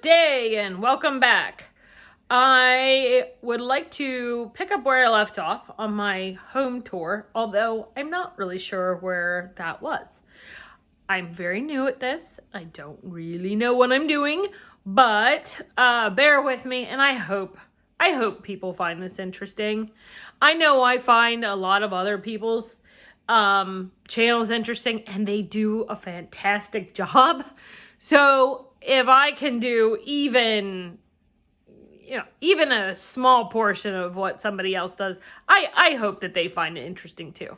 day and welcome back. I would like to pick up where I left off on my home tour, although I'm not really sure where that was. I'm very new at this. I don't really know what I'm doing, but bear with me, and I hope people find this interesting. I know I find a lot of other people's channels interesting, and they do a fantastic job. So if I can do even a small portion of what somebody else does, I hope that they find it interesting too.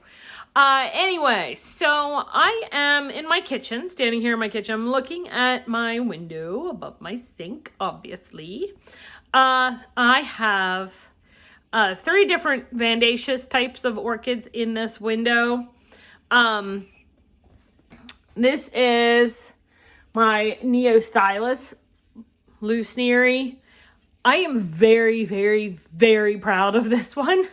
Anyway, so I am in my kitchen, standing here in my kitchen. I'm looking at my window above my sink, obviously. I have 3 different Vandaceous types of orchids in this window. This is my Neostylus Lucinieri. I am very, very, very proud of this one.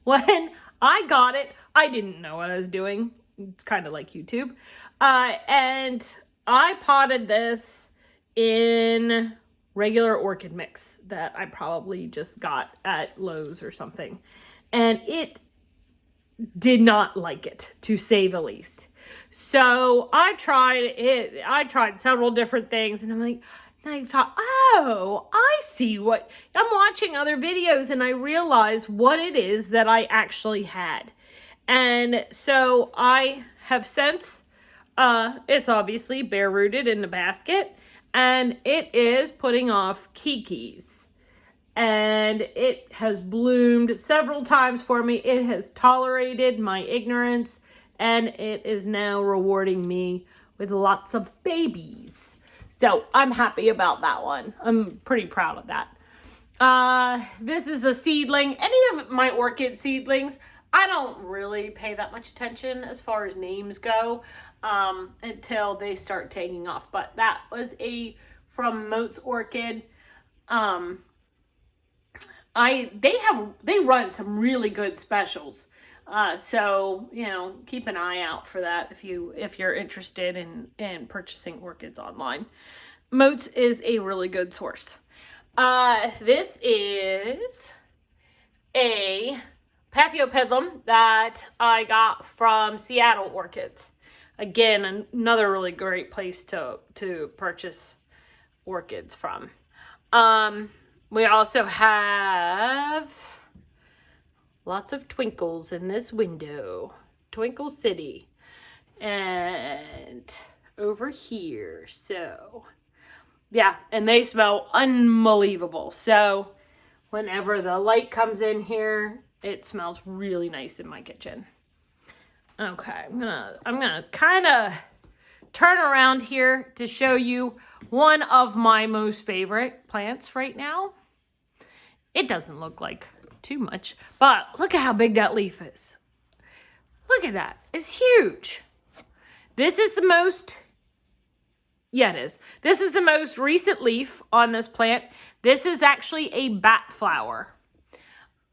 When I got it, I didn't know what I was doing. It's kind of like YouTube. And I potted this in regular orchid mix that I probably just got at Lowe's or something. And it did not like it, to say the least. So I tried several different things, and I thought, oh, I see what, I'm watching other videos and I realize what it is that I actually had. And so I have since, it's obviously bare rooted in the basket, and it is putting off kikis. And it has bloomed several times for me. It has tolerated my ignorance, and it is now rewarding me with lots of babies. So I'm happy about that one. I'm pretty proud of that. This is a seedling. Any of my orchid seedlings, I don't really pay that much attention as far as names go until they start taking off. But that was from Moat's Orchid. They run some really good specials. So, keep an eye out for that if you're interested in purchasing orchids online. Moat's is a really good source. This is a Paphiopedilum that I got from Seattle Orchids. Again, another really great place to purchase orchids from. We also have lots of twinkles in this window. Twinkle City. And over here. So, yeah. And they smell unbelievable. So, whenever the light comes in here, it smells really nice in my kitchen. Okay. I'm gonna kind of turn around here to show you one of my most favorite plants right now. It doesn't look like too much, but look at how big that leaf is. Look at that. It's huge. This is the most, it is. This is the most recent leaf on this plant. This is actually a bat flower.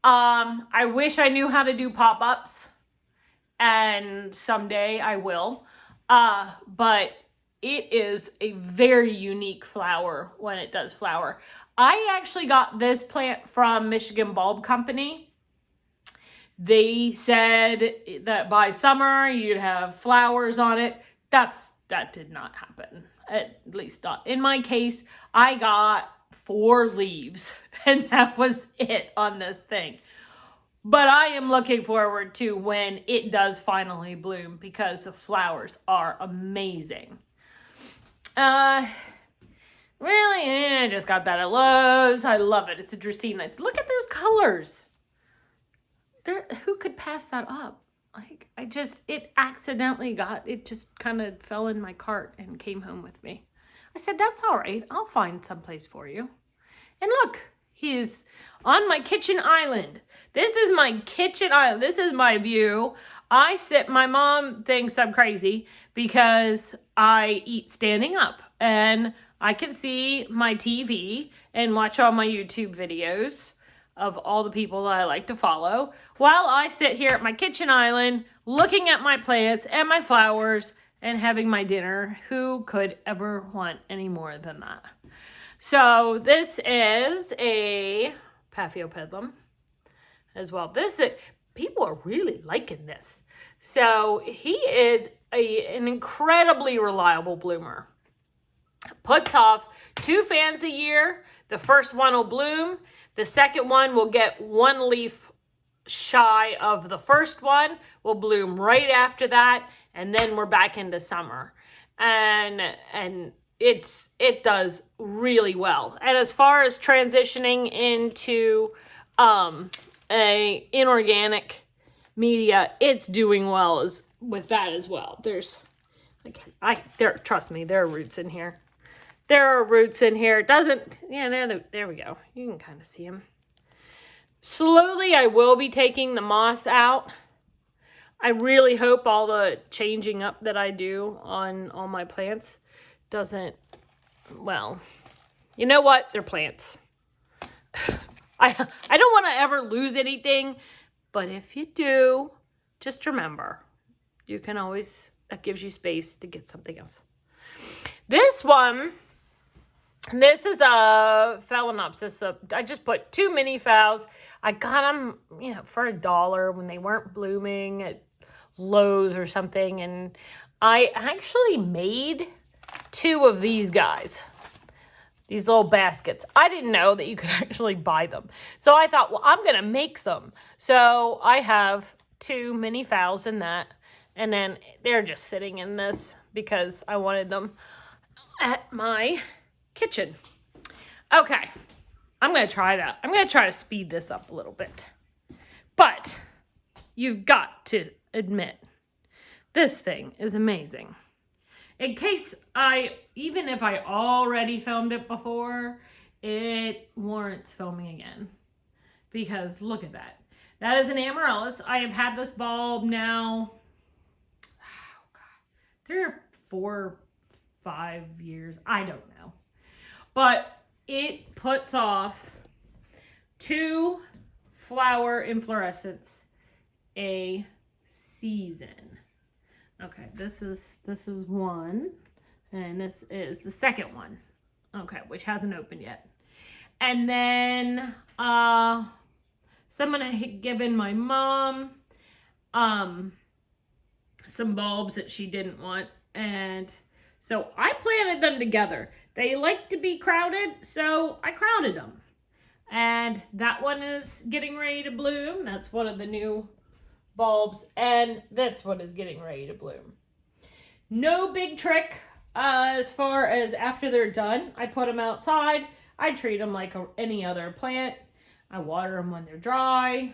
I wish I knew how to do pop-ups, and someday I will. But it is a very unique flower when it does flower. I actually got this plant from Michigan Bulb Company. They said that by summer you'd have flowers on it. That did not happen. At least not in my case. I got 4 leaves and that was it on this thing. But I am looking forward to when it does finally bloom because the flowers are amazing. Really, I just got that at Lowe's. I love it. It's a Dracaena. Look at those colors. Who could pass that up? It just kind of fell in my cart and came home with me. I said, that's all right. I'll find someplace for you. And look, he's on my kitchen island. This is my kitchen island. This is my view. My mom thinks I'm crazy because I eat standing up and I can see my TV and watch all my YouTube videos of all the people that I like to follow while I sit here at my kitchen island looking at my plants and my flowers and having my dinner. Who could ever want any more than that? So this is a Paphiopedilum as well. People are really liking this. So he is an incredibly reliable bloomer. Puts off 2 fans a year. The first one will bloom. The second one will get 1 leaf shy of the first one. Will bloom right after that, and then we're back into summer. And it does really well. And as far as transitioning into a inorganic media, it's doing well with that as well. Trust me, there are roots in here. There are roots in here. There we go. You can kind of see them. Slowly, I will be taking the moss out. I really hope all the changing up that I do on all my plants doesn't, well, you know what? They're plants. I don't want to ever lose anything, but if you do, just remember, you can always, that gives you space to get something else. This is a Phalaenopsis. I just put 2 mini phals. I got them, for $1 when they weren't blooming at Lowe's or something. And I actually made 2 of these guys. These little baskets. I didn't know that you could actually buy them. So I thought, well, I'm going to make some. So I have 2 mini phals in that. And then they're just sitting in this because I wanted them at my kitchen. Okay. I'm going to try to speed this up a little bit. But you've got to admit, this thing is amazing. In case even if I already filmed it before, it warrants filming again. Because look at that. That is an amaryllis. I have had this bulb now, 3 or 4, 5 years. I don't know. But it puts off 2 flower inflorescence a season. Okay, this is one, and this is the second one. Okay, which hasn't opened yet. And then someone had given my mom some bulbs that she didn't want, and so I planted them together. They like to be crowded, so I crowded them. And that one is getting ready to bloom. That's one of the new bulbs, and this one is getting ready to bloom. No big trick as far as after they're done. I put them outside. I treat them like any other plant. I water them when they're dry.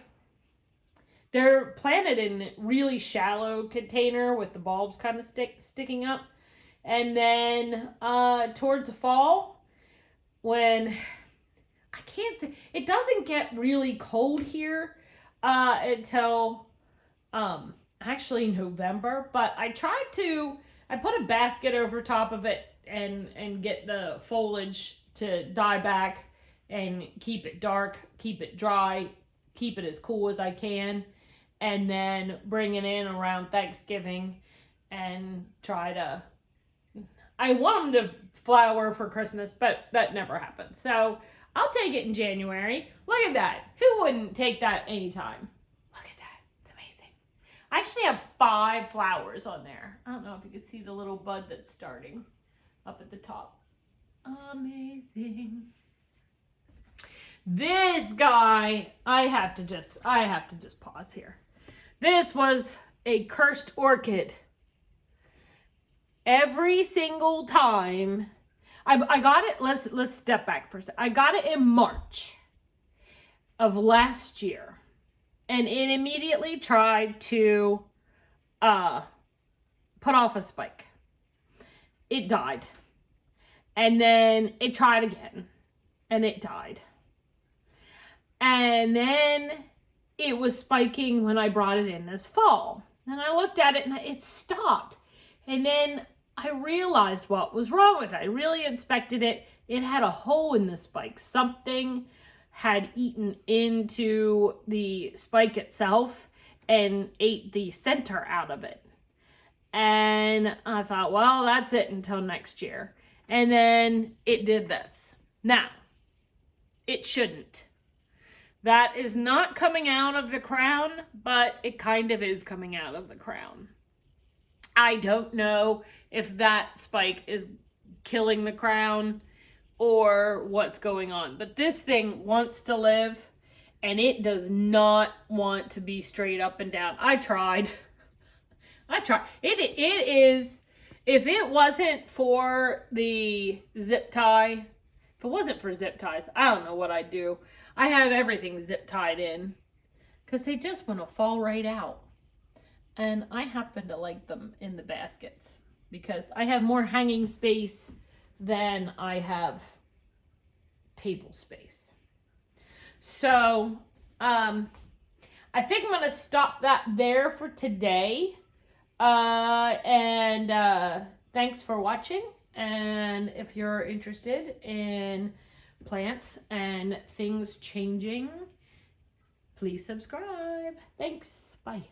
They're planted in a really shallow container with the bulbs kind of sticking up. And then towards the fall, when it doesn't get really cold here until actually November, but I put a basket over top of it and get the foliage to die back and keep it dark, keep it dry, keep it as cool as I can, and then bring it in around Thanksgiving and I want them to flower for Christmas, but that never happens. So I'll take it in January. Look at that. Who wouldn't take that anytime? Look at that. It's amazing. I actually have 5 flowers on there. I don't know if you can see the little bud that's starting up at the top. Amazing. This guy, I have to just pause here. This was a cursed orchid. Every single time I got it, let's step back for a second. I got it in March of last year, and it immediately tried to put off a spike. It died. And then it tried again, and it died. And then it was spiking when I brought it in this fall. And I looked at it and it stopped. And then I realized what was wrong with it. I really inspected it. It had a hole in the spike. Something had eaten into the spike itself and ate the center out of it. And I thought, well, that's it until next year. And then it did this. Now, it shouldn't. That is not coming out of the crown, but it kind of is coming out of the crown. I don't know if that spike is killing the crown or what's going on, but this thing wants to live and it does not want to be straight up and down. I tried. It is, if it wasn't for the zip tie, if it wasn't for zip ties, I don't know what I'd do. I have everything zip tied in because they just want to fall right out. And I happen to like them in the baskets because I have more hanging space than I have table space. So, I think I'm going to stop that there for today. Thanks for watching. And if you're interested in plants and things changing, please subscribe. Thanks. Bye.